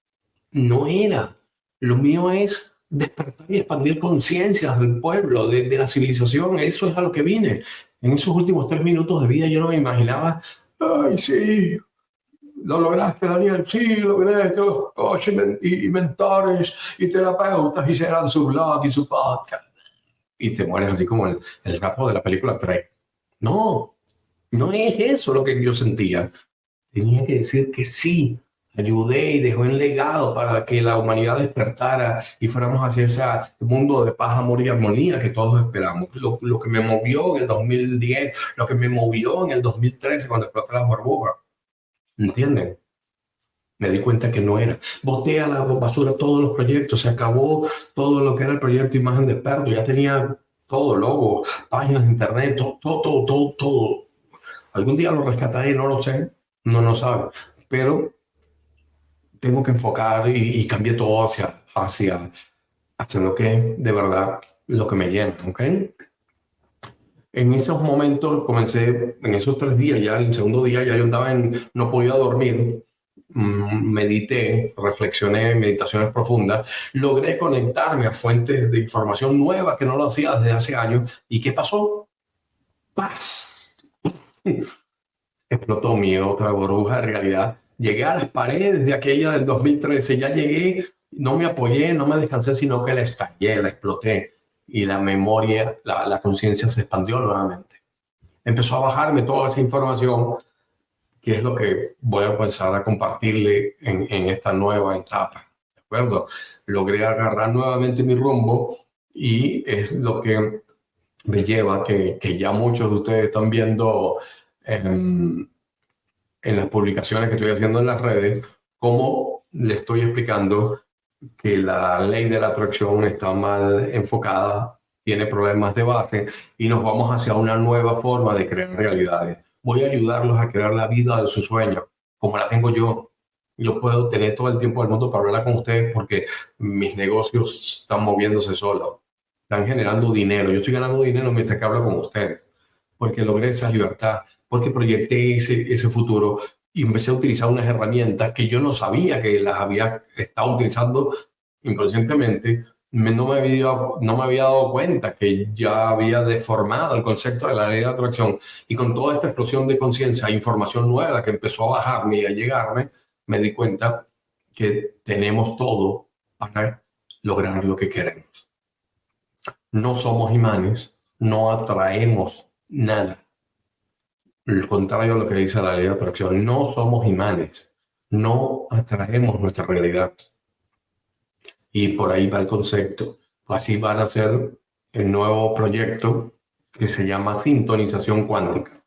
no era. Lo mío es despertar y expandir conciencias del pueblo, de la civilización. Eso es a lo que vine. En esos últimos 3 minutos de vida yo no me imaginaba, ay, sí, lo lograste, Daniel, sí, logré que los coaches y mentores y terapeutas hicieran su blog y su podcast. Y te mueres así como el capo de la película 3. No, no es eso lo que yo sentía. Tenía que decir que sí. Ayudé y dejó un legado para que la humanidad despertara y fuéramos hacia ese mundo de paz, amor y armonía que todos esperamos. Lo que me movió en el 2010, lo que me movió en el 2013 cuando explotó la burbuja. ¿Entienden? Me di cuenta que no era. Boté a la basura todos los proyectos, se acabó todo lo que era el proyecto Imagen de Experto. Ya tenía todo, logo, páginas de internet, todo. Algún día lo rescataré, no lo sé, no lo sabe. Pero tengo que enfocar y cambié todo hacia lo que de verdad lo que me llena, ¿ok? En esos momentos comencé, en esos 3 días, ya el segundo día ya yo andaba no podía dormir, medité, reflexioné, meditaciones profundas, logré conectarme a fuentes de información nueva que no lo hacía desde hace años. ¿Y qué pasó? ¡Paz! Explotó mi otra burbuja de realidad. Llegué a las paredes de aquella del 2013, ya llegué, no me apoyé, no me descansé, sino que la estallé, la exploté. Y la memoria, la conciencia se expandió nuevamente. Empezó a bajarme toda esa información, que es lo que voy a empezar a compartirle en esta nueva etapa. ¿De acuerdo? Logré agarrar nuevamente mi rumbo y es lo que me lleva, que ya muchos de ustedes están viendo en las publicaciones que estoy haciendo en las redes, cómo le estoy explicando que la ley de la atracción está mal enfocada, tiene problemas de base y nos vamos hacia una nueva forma de crear realidades. Voy a ayudarlos a crear la vida de sus sueños, como la tengo yo. Yo puedo tener todo el tiempo del mundo para hablar con ustedes porque mis negocios están moviéndose solos, están generando dinero. Yo estoy ganando dinero mientras que hablo con ustedes, porque logré esa libertad, porque proyecté ese futuro y empecé a utilizar unas herramientas que yo no sabía que las había estado utilizando inconscientemente. No me había dado cuenta que ya había deformado el concepto de la ley de atracción. Y con toda esta explosión de conciencia, información nueva que empezó a bajarme y a llegarme, me di cuenta que tenemos todo para lograr lo que queremos. No somos imanes, no atraemos nada. El contrario a lo que dice la ley de atracción, no somos imanes, no atraemos nuestra realidad. Y por ahí va el concepto. Así van a ser el nuevo proyecto que se llama sintonización cuántica.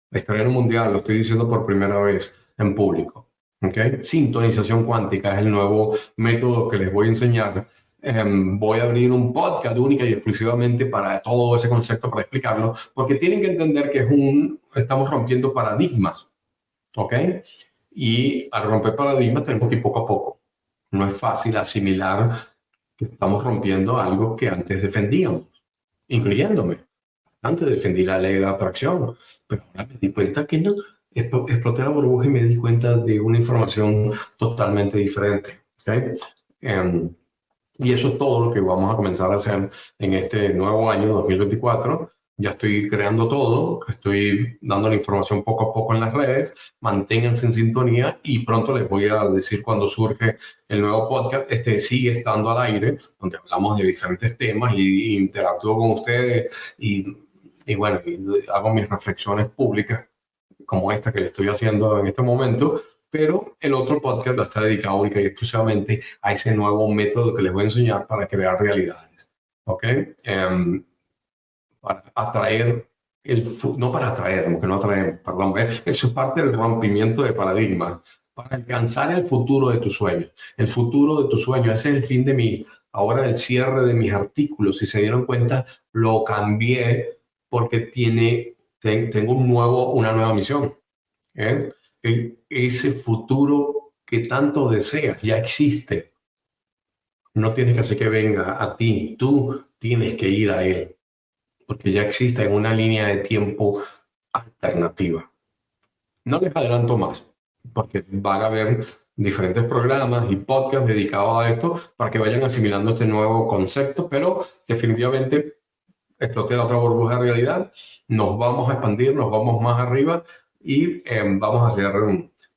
Estreno mundial, lo estoy diciendo por primera vez en público. ¿Okay? Sintonización cuántica es el nuevo método que les voy a enseñar. Voy a abrir un podcast única y exclusivamente para todo ese concepto, para explicarlo, porque tienen que entender que estamos rompiendo paradigmas, ¿ok? Y al romper paradigmas tenemos que ir poco a poco. No es fácil asimilar que estamos rompiendo algo que antes defendíamos, incluyéndome. Antes defendí la ley de la atracción, pero ahora me di cuenta que no. Exploté la burbuja y me di cuenta de una información totalmente diferente, ¿ok? Y eso es todo lo que vamos a comenzar a hacer en este nuevo año 2024. Ya estoy creando todo, estoy dando la información poco a poco en las redes. Manténganse en sintonía y pronto les voy a decir cuando surge el nuevo podcast. Este sigue estando al aire, donde hablamos de diferentes temas y interactúo con ustedes y bueno, y hago mis reflexiones públicas como esta que le estoy haciendo en este momento. Pero el otro podcast va a estar dedicado única y exclusivamente a ese nuevo método que les voy a enseñar para crear realidades. ¿Ok? Para atraer no para atraer, porque no atraemos, perdón, eso es parte del rompimiento de paradigma, para alcanzar el futuro de tus sueños. El futuro de tus sueños, ese es el fin de ahora el cierre de mis artículos. Si se dieron cuenta, lo cambié porque tengo una nueva misión. ¿Eh? Ese futuro que tanto deseas ya existe. No tienes que hacer que venga a ti, tú tienes que ir a él, porque ya existe en una línea de tiempo alternativa. No les adelanto más, porque van a haber diferentes programas y podcasts dedicados a esto para que vayan asimilando este nuevo concepto, pero definitivamente exploté la otra burbuja de realidad, nos vamos a expandir, nos vamos más arriba y vamos a hacer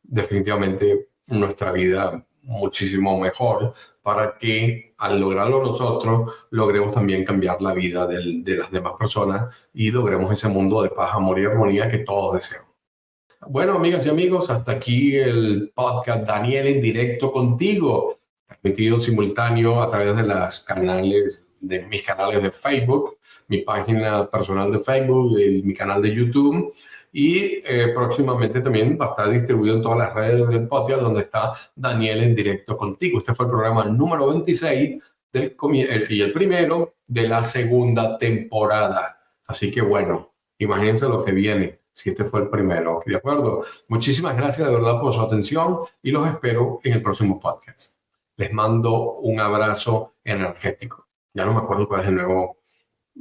definitivamente nuestra vida muchísimo mejor para que al lograrlo nosotros logremos también cambiar la vida de las demás personas y logremos ese mundo de paz, amor y armonía que todos deseamos. Bueno, amigas y amigos, hasta aquí el podcast Daniel en directo contigo, transmitido simultáneo a través de mis canales de Facebook, mi página personal de Facebook, mi canal de YouTube y próximamente también va a estar distribuido en todas las redes del podcast donde está Daniel en directo contigo. Este fue el programa número 26 y el primero de la segunda temporada. Así que bueno, imagínense lo que viene si este fue el primero. ¿De acuerdo? Muchísimas gracias de verdad por su atención y los espero en el próximo podcast. Les mando un abrazo energético. Ya no me acuerdo cuál es el nuevo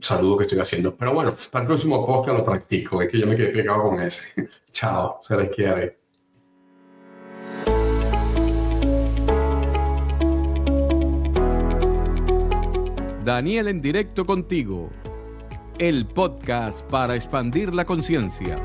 saludo que estoy haciendo. Pero bueno, para el próximo podcast lo practico. Es que ya me quedé pegado con ese. Chao, se les quiere. Daniel en directo contigo. El podcast para expandir la conciencia.